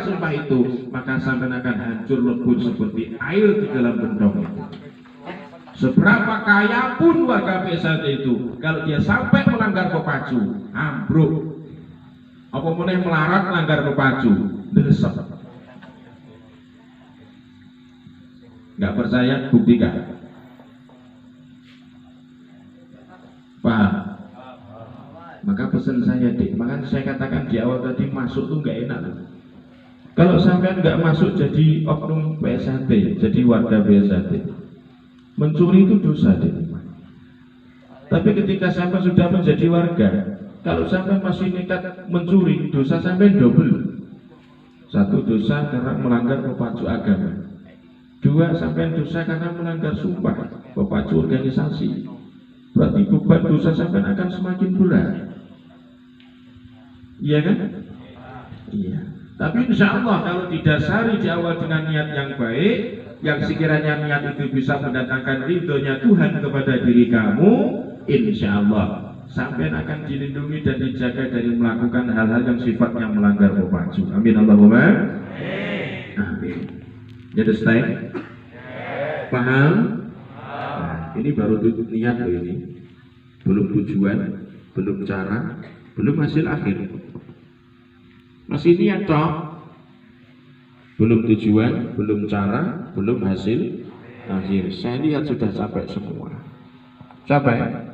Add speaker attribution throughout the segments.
Speaker 1: sumpah itu, maka sampean akan hancur lebur seperti air di dalam bendong itu. Seberapa kaya pun warga PSAT itu, kalau dia sampai melanggar pepacu, ambruk. Apa meneh melarat melanggar pepacu, desep. Nggak percaya, buktikan. Paham? Maka pesan saya, Dik, makanya saya katakan di awal tadi, masuk tuh nggak enak. Kalau sampean nggak masuk jadi oknum PSAT, jadi warga PSAT, mencuri itu dosa, Dik. Tapi ketika sampean sudah menjadi warga, kalau sampean masih nekat mencuri, dosa sampean double. Satu, dosa karena melanggar pepacu agama. Dua, sampean dosa karena melanggar sumpah pepacu organisasi. Berarti beban dosa sampean akan semakin berat. Iya kan? Iya. Tapi insya Allah kalau didasari di awal dengan niat yang baik, yang sekiranya niat itu bisa mendatangkan ridhonya Tuhan kepada diri kamu, insya Allah sampean akan dilindungi dan dijaga dari melakukan hal-hal yang sifatnya melanggar pepacu. Amin Allahumma amin. Jadi stay. Paham? Nah, ini baru niat loh ini. Belum tujuan, belum cara, belum hasil akhir. Masih niat toh. Belum tujuan, belum cara, belum hasil akhir. Saya lihat sudah capek semua. Capek?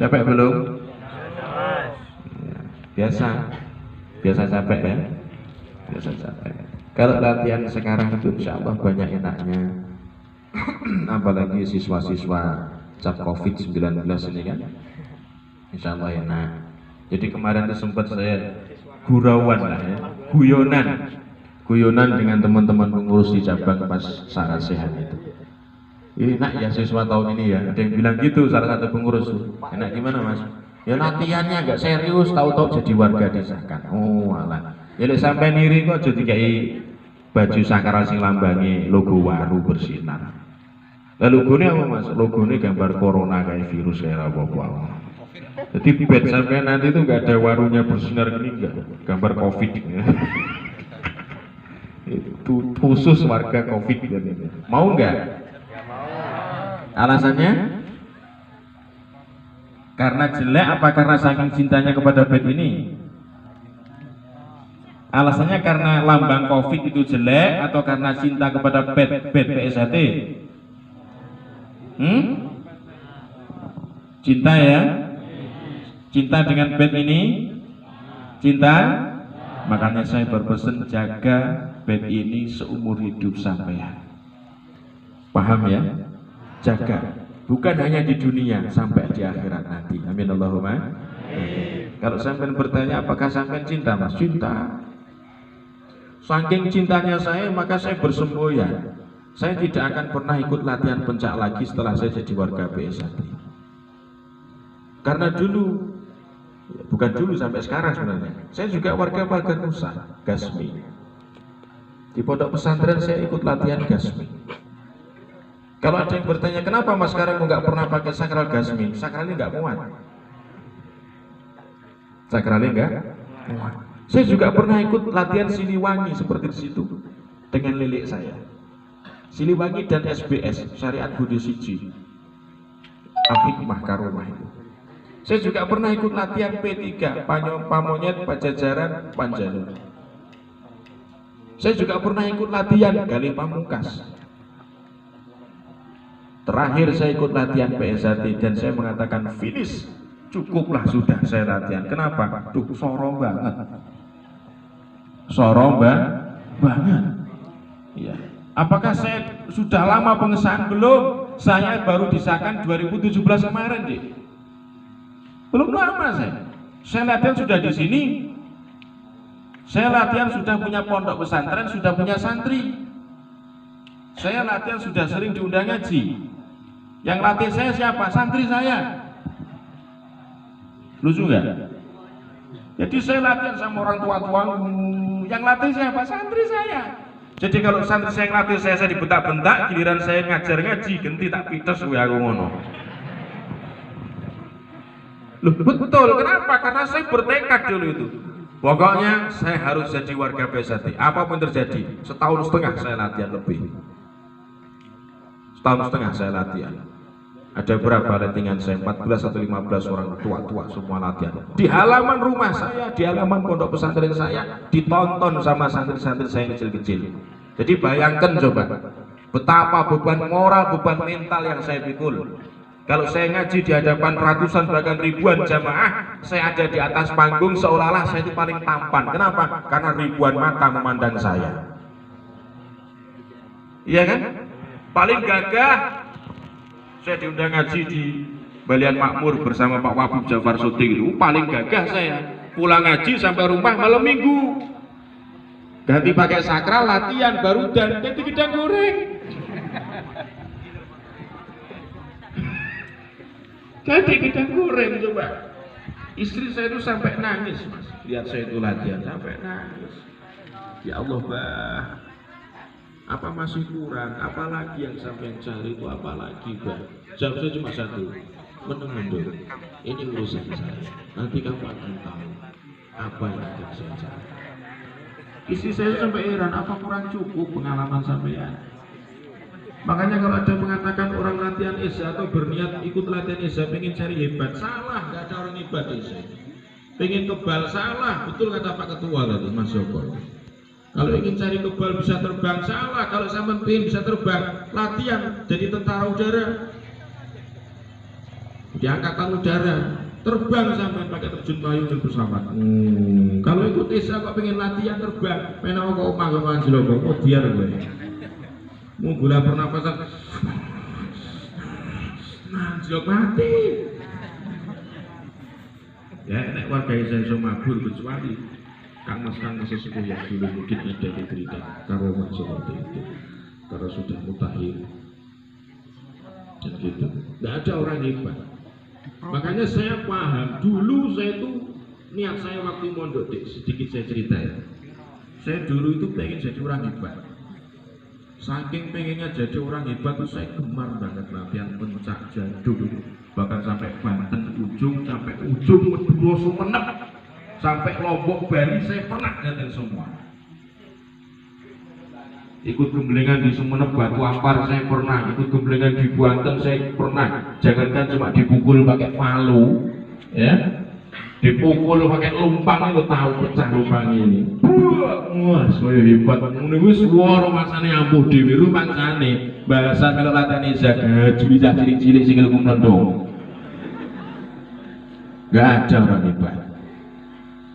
Speaker 1: Capek belum? Ya, biasa capek ya. Biasa capek. Kalau latihan sekarang itu insya Allah banyak enaknya. Apalagi siswa-siswa cap COVID-19 ini kan, insya Allah enak. Jadi kemarin itu sempat saya gurauan lah ya, guyonan dengan teman-teman pengurus di cabang pas saat sehat itu. Enak ya siswa tahun ini ya, ada yang bilang gitu, salah satu pengurus. Enak gimana Mas? Ya latihannya agak serius, tahu-tahu jadi warga desa kan. Oh alah. Ya sampai niri kok jadi kayak baju sakral sing lambangi logo waru bersinar. Lalu logonya apa Mas? Logonya gambar corona kayak virus kayak apa-apa. Jadi bed sampai nanti itu nggak ada warunya bersinar ini enggak, gambar COVID. Itu khusus warga COVID kan ini. Mau nggak? Alasannya? Karena jelek apa karena saking cintanya kepada bed ini? Alasannya karena lambang COVID itu jelek atau karena cinta kepada bed PSAT? Cinta ya? Cinta dengan bed ini? Cinta? Makanya saya berpesan jaga bed ini seumur hidup sampean. Paham ya? Jaga. Bukan hanya di dunia, sampai di akhirat nanti. Amin Allahumma amin. Kalau sampean bertanya apakah sampean cinta Mas? Cinta. Saking cintanya saya, maka saya bersemboyan. Saya tidak akan pernah ikut latihan pencak lagi setelah saya jadi warga PSAT. Karena dulu, bukan dulu sampai sekarang sebenarnya, saya juga warga Nusa, Gasmi. Di pondok pesantren saya ikut latihan Gasmi. Kalau ada yang bertanya, kenapa Mas sekarang nggak pernah pakai sakral Gasmi? Sakralnya nggak muat. Sakralnya nggak muat. Saya juga pernah ikut latihan Siliwangi seperti di situ dengan lilik saya. Siliwangi dan SBS, Syariat Budi Siji, Al-Hikmah Karomah itu. Saya juga pernah ikut latihan P3, Pamonyet, Pajajaran, Panjalu. Saya juga pernah ikut latihan Galih Pamungkas. Terakhir saya ikut latihan PSAT dan saya mengatakan finish, cukuplah sudah saya latihan. Kenapa? Duh, sorong banget. Sorong banget. Iya. Apakah saya sudah lama pengesahan? Belum. Saya baru disahkan 2017 kemarin, Dik. Belum lama saya. Saya latihan sudah di sini. Saya latihan sudah punya pondok pesantren, sudah punya santri. Saya latihan sudah sering diundang ngaji. Yang latih saya siapa? Santri saya. Lucu nggak? Jadi saya latihan sama orang tua-tua. Yang latih siapa? Santri saya. Jadi kalau santri saya ngelatih saya dibentak-bentak, giliran saya ngajar ngaji, ganti tak pites gue aku ngono. Loh, betul, kenapa? Karena saya bertekad dulu itu. Pokoknya saya harus jadi warga PSAT. Apapun terjadi, setahun setengah saya latihan lebih. Setahun setengah saya latihan. Ada berapa lettingan saya? 14 atau 15 orang tua-tua semua latihan. Di halaman rumah saya, di halaman pondok pesantren saya, ditonton sama santri-santri saya kecil-kecil. Jadi bayangkan coba, betapa beban moral, beban mental yang saya pikul. Kalau saya ngaji di hadapan ratusan bahkan ribuan jamaah, saya ada di atas panggung seolah-olah saya itu paling tampan. Kenapa? Karena ribuan mata memandang saya. Iya kan? Paling gagah. Saya diundang ngaji di Balian Makmur bersama Pak Wabib Jafar Suting itu paling gagah saya. Pulang ngaji sampai rumah malam minggu. Ganti pakai sakral, latihan, baru dan ganti gedang goreng. Ganti gedang goreng coba. Istri saya itu sampai nangis, Mas. Lihat saya itu latihan sampai nangis. Ya Allah, Bah. Apa masih kurang? Apalagi yang sampai cari itu apalagi, Bah? Jawab saya cuma satu, menung-menung. Ini urusan saya. Nanti kamu akan tahu apa yang akan saya cari. Istri saya sampai heran, apa kurang cukup pengalaman sampean? Makanya kalau ada mengatakan orang latihan Esa atau berniat ikut latihan Esa pengen cari hebat, salah, nggak ada orang hebat Esa. Pengen kebal, salah, betul kata Pak Ketua tadi, Mas Joko. Kalau ingin cari kebal bisa terbang, salah. Kalau sampean pengen bisa terbang, latihan jadi tentara udara di angkatan udara, terbang sampean pakai terjun payung dan pesawat. Kalau ikut Esa kok pengen latihan terbang, pengen kok omah kok anjlok kok biar gue. Mau gula pernapasan, anjlok mati. Ya, nek warga saya iso mabur kecuali Kang Mas sesepuh yang dulu mungkin ada di cerita karomah seperti itu, karena sudah mutakhir dan gitu. Tidak ada orang hebat. Makanya saya paham. Dulu saya itu niat saya waktu mondok, sedikit saya cerita ya. Saya dulu itu pengen jadi orang hebat. Saking pengennya jadi orang hebat itu saya gemar banget latihan pencak jadul, bahkan sampai Banten ujung, sampai ujung Madura Sumenep, sampai Lombok Bali saya pernah datang semua. Ikut gemblengan di Sumenep Batu Ampar saya pernah, ikut gemblengan di Banten saya pernah. Jangankan cuma dipukul pakai palu, ya, dipukul pakai lumpang itu tahu pecah lumpang ini. Wah, saya hebat. Menunggu suara masane ampuh dewi rumah sana. Bahasa kalau latihan Esa juli cilik-cilik sing ilmu mlendong. Gak ada orang hebat.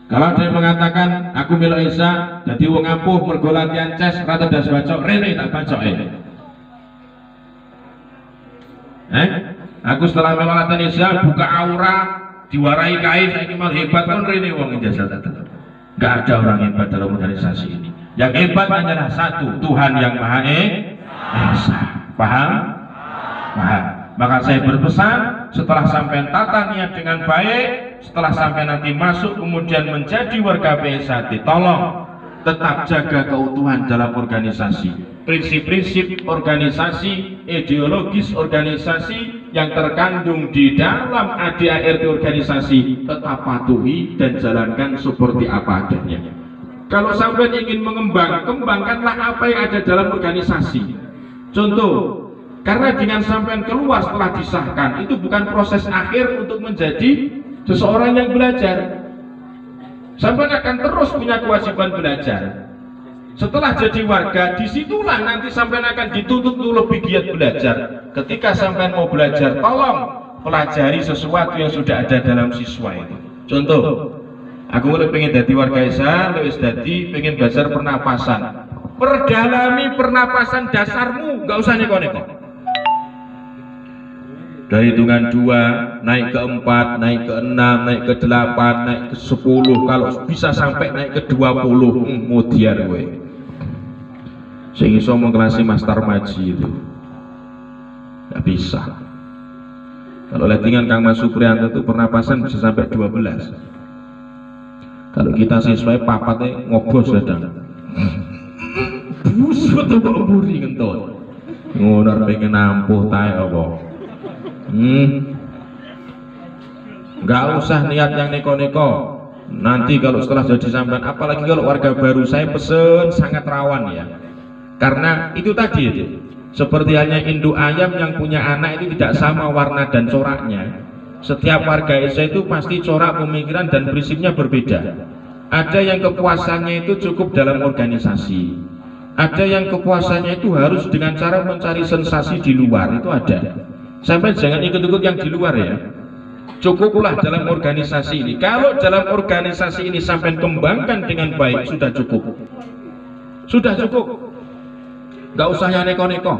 Speaker 1: Kalau ada yang mengatakan aku melo Esa jadi wong ampuh mergo latihan ces rata das bacok rene tak bacok aku setelah melo latihan Esa buka aura diwarai kain saya mal hebat kan rene wong ijazah datang. Gak ada orang hebat dalam organisasi ini. Yang hebat hanyalah satu, Tuhan yang Maha Esa. Paham? Paham. Maka saya berpesan, setelah sampai tata niat dengan baik, setelah sampai nanti masuk kemudian menjadi warga PSAT, tolong tetap jaga keutuhan dalam organisasi. Prinsip-prinsip organisasi, ideologis organisasi yang terkandung di dalam ADART organisasi tetap patuhi dan jalankan seperti apa adanya. Kalau sampai ingin kembangkanlah apa yang ada dalam organisasi. Contoh, karena dengan sampai keluar setelah disahkan itu bukan proses akhir untuk menjadi seseorang yang belajar. Sampai akan terus punya kewajiban belajar. Setelah jadi warga, disitulah nanti sampai akan dituntut untuk lebih giat belajar. Ketika sampai mau belajar, tolong pelajari sesuatu yang sudah ada dalam siswa itu. Contoh, aku mulai pengen jadi warga Esa, lewis jadi pengen belajar pernapasan. Perdalami pernapasan dasarmu, nggak usah neko-neko. Dari hitungan 2 naik ke 4, naik ke 6, naik ke 8, naik ke 10, kalau bisa sampai naik ke 20, mudiar gue. Saya iso mengkelasi master maji itu nggak bisa. Kalau lettingan Kang Mas Supriyanto itu pernapasan bisa sampai 12. Kalau kita siswa papatnya ngobos sedang bus betul kok buri ngentut ngonar pengen nampuh tae apa. Nggak usah niat yang neko-neko. Nanti kalau setelah jadi sampean, apalagi kalau warga baru, saya pesen sangat rawan ya. Karena itu tadi itu, seperti halnya induk ayam yang punya anak itu tidak sama warna dan coraknya. Setiap warga Indonesia itu pasti corak pemikiran dan prinsipnya berbeda. Ada yang kepuasannya itu cukup dalam organisasi, ada yang kepuasannya itu harus dengan cara mencari sensasi di luar, itu ada. Sampai jangan ikut-ikut yang di luar ya. Cukuplah dalam organisasi ini. Kalau dalam organisasi ini sampai kembangkan dengan baik, sudah cukup. Sudah cukup. Gak usah yang neko-neko.